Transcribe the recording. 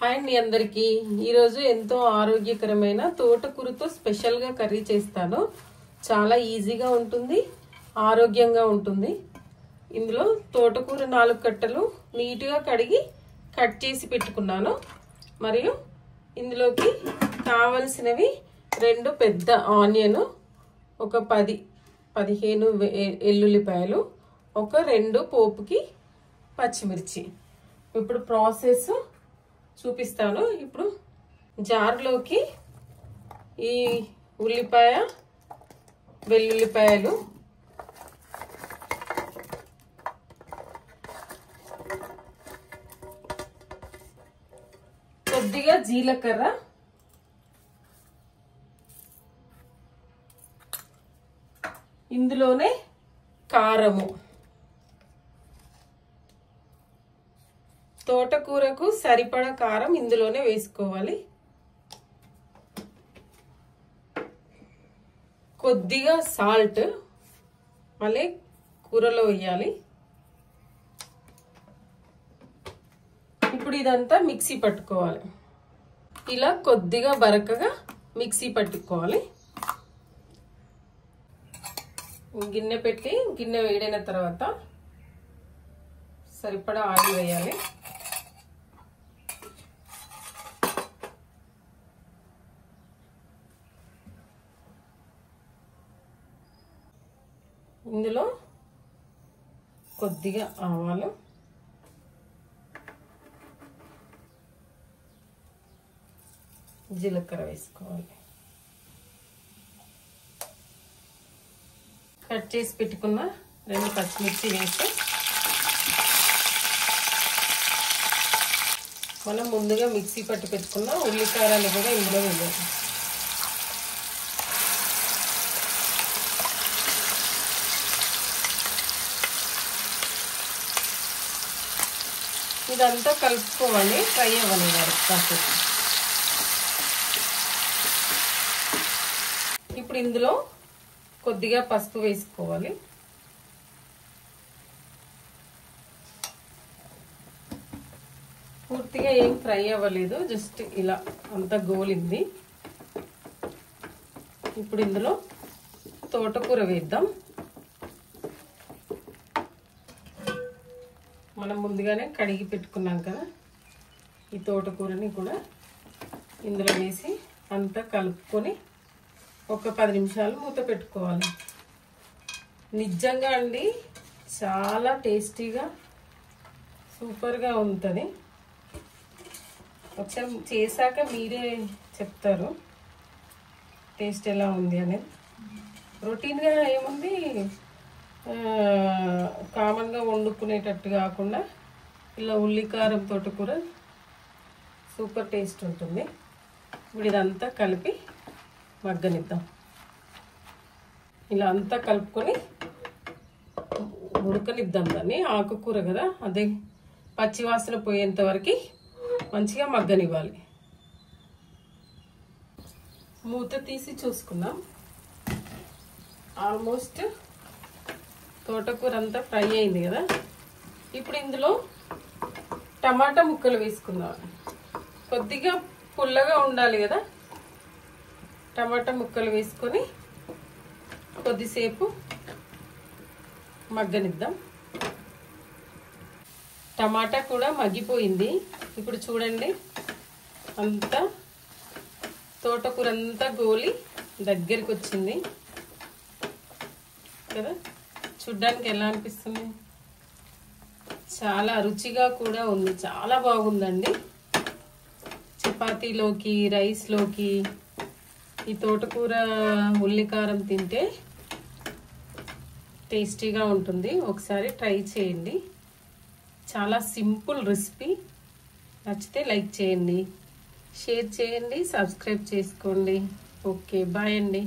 Hi అండి అందరికి ఈరోజు ఎంతో ఆరోగ్యకరమైన తోటకూరతో స్పెషల్ గా కర్రీ చేస్తాను. చాలా ఈజీగా ఉంటుంది, ఆరోగ్యంగా ఉంటుంది. ఇందులో తోటకూర 4 కట్టలు నీట్ గా కడిగి కట్ చేసి పెట్టుకున్నాను. మరియు ఇందులోకి కావలసినవి 2 పెద్ద ఆనియన్, ఒక 10-15 ఎల్లుల్లిపాయలు, ఒక 2 పోపుకి పచ్చిమిర్చి. ఇప్పుడు ప్రాసెస్ చూపిస్తాను. ఇప్పుడు జార్లోకి ఈ ఉల్లిపాయ, వెల్లుల్లిపాయలు, కొద్దిగా జీలకర్ర, ఇందులోనే కారము, తోటకూరకు సరిపడా కారం ఇందులోనే వేసుకోవాలి. కొద్దిగా సాల్ట్ మళ్ళీ కూరలో వేయాలి. ఇప్పుడు ఇదంతా మిక్సీ పట్టుకోవాలి. ఇలా కొద్దిగా బరకగా మిక్సీ పట్టుకోవాలి. గిన్నె పెట్టి గిన్నె వేడైన తర్వాత సరిపడా ఆయిల్ వేయాలి. ఇందులో కొద్దిగా ఆవాలు, జీలకర్ర వేసుకోవాలి. కట్ చేసి పెట్టుకున్న 2 పచ్చిమిర్చి వేసి మనం ముందుగా మిక్సీ పట్టి పెట్టుకున్న ఉల్లికారాలు కూడా ఇందులో వేయాలి. ఇదంతా కలుపుకోవాలి, ఫ్రై అవ్వాలి వరకు కాసేపు. ఇప్పుడు ఇందులో కొద్దిగా పసుపు వేసుకోవాలి. పూర్తిగా ఏం ఫ్రై అవ్వలేదు, జస్ట్ ఇలా అంతా గోలింది. ఇప్పుడు ఇందులో తోటకూర వేద్దాం. మనం ముందుగానే కడిగి పెట్టుకున్నాం కదా, ఈ తోటకూరని కూడా ఇందులో వేసి అంతా కలుపుకొని ఒక 10 నిమిషాలు మూత పెట్టుకోవాలి. నిజంగా అండి చాలా టేస్టీగా సూపర్గా ఉంటుంది. ఒకసారి చేశాక మీరే చెప్తారు టేస్ట్ ఎలా ఉంది అనేది. రొటీన్గా ఏముంది, కామన్గా వండుకునేటట్టు కాకుండా ఇలా ఉల్లికారం తోటకూర సూపర్ టేస్ట్ ఉంటుంది. ఇప్పుడు ఇదంతా కలిపి మగ్గనిద్దాం. ఇలా అంతా కలుపుకొని ఉడకనిద్దాం. దాన్ని ఆకుకూర కదా, అదే పచ్చివాసన పోయేంత వరకు మంచిగా మగ్గనివ్వాలి. మూత తీసి చూసుకుందాం. ఆల్మోస్ట్ తోటకూర అంతా ఫ్రై అయింది కదా. ఇప్పుడు ఇందులో టమాటా ముక్కలు వేసుకుందాం. కొద్దిగా పుల్లగా ఉండాలి కదా, టమాటా ముక్కలు వేసుకొని కొద్దిసేపు మగ్గనిద్దాం. టమాటా కూడా మగ్గిపోయింది. ఇప్పుడు చూడండి, అంతా తోటకూర అంతా గోలి దగ్గరికి వచ్చింది కదా. చూడ్డానికి ఎలా అనిపిస్తుంది? చాలా రుచిగా కూడా ఉంది, చాలా బాగుందండి. చపాతీలోకి, రైస్లోకి ఈ తోటకూర ఉల్లికారం తింటే టేస్టీగా ఉంటుంది. ఒకసారి ట్రై చేయండి. చాలా సింపుల్ రెసిపీ. నచ్చితే లైక్ చేయండి, షేర్ చేయండి, సబ్స్క్రైబ్ చేసుకోండి. ఓకే, బాయ్ అండి.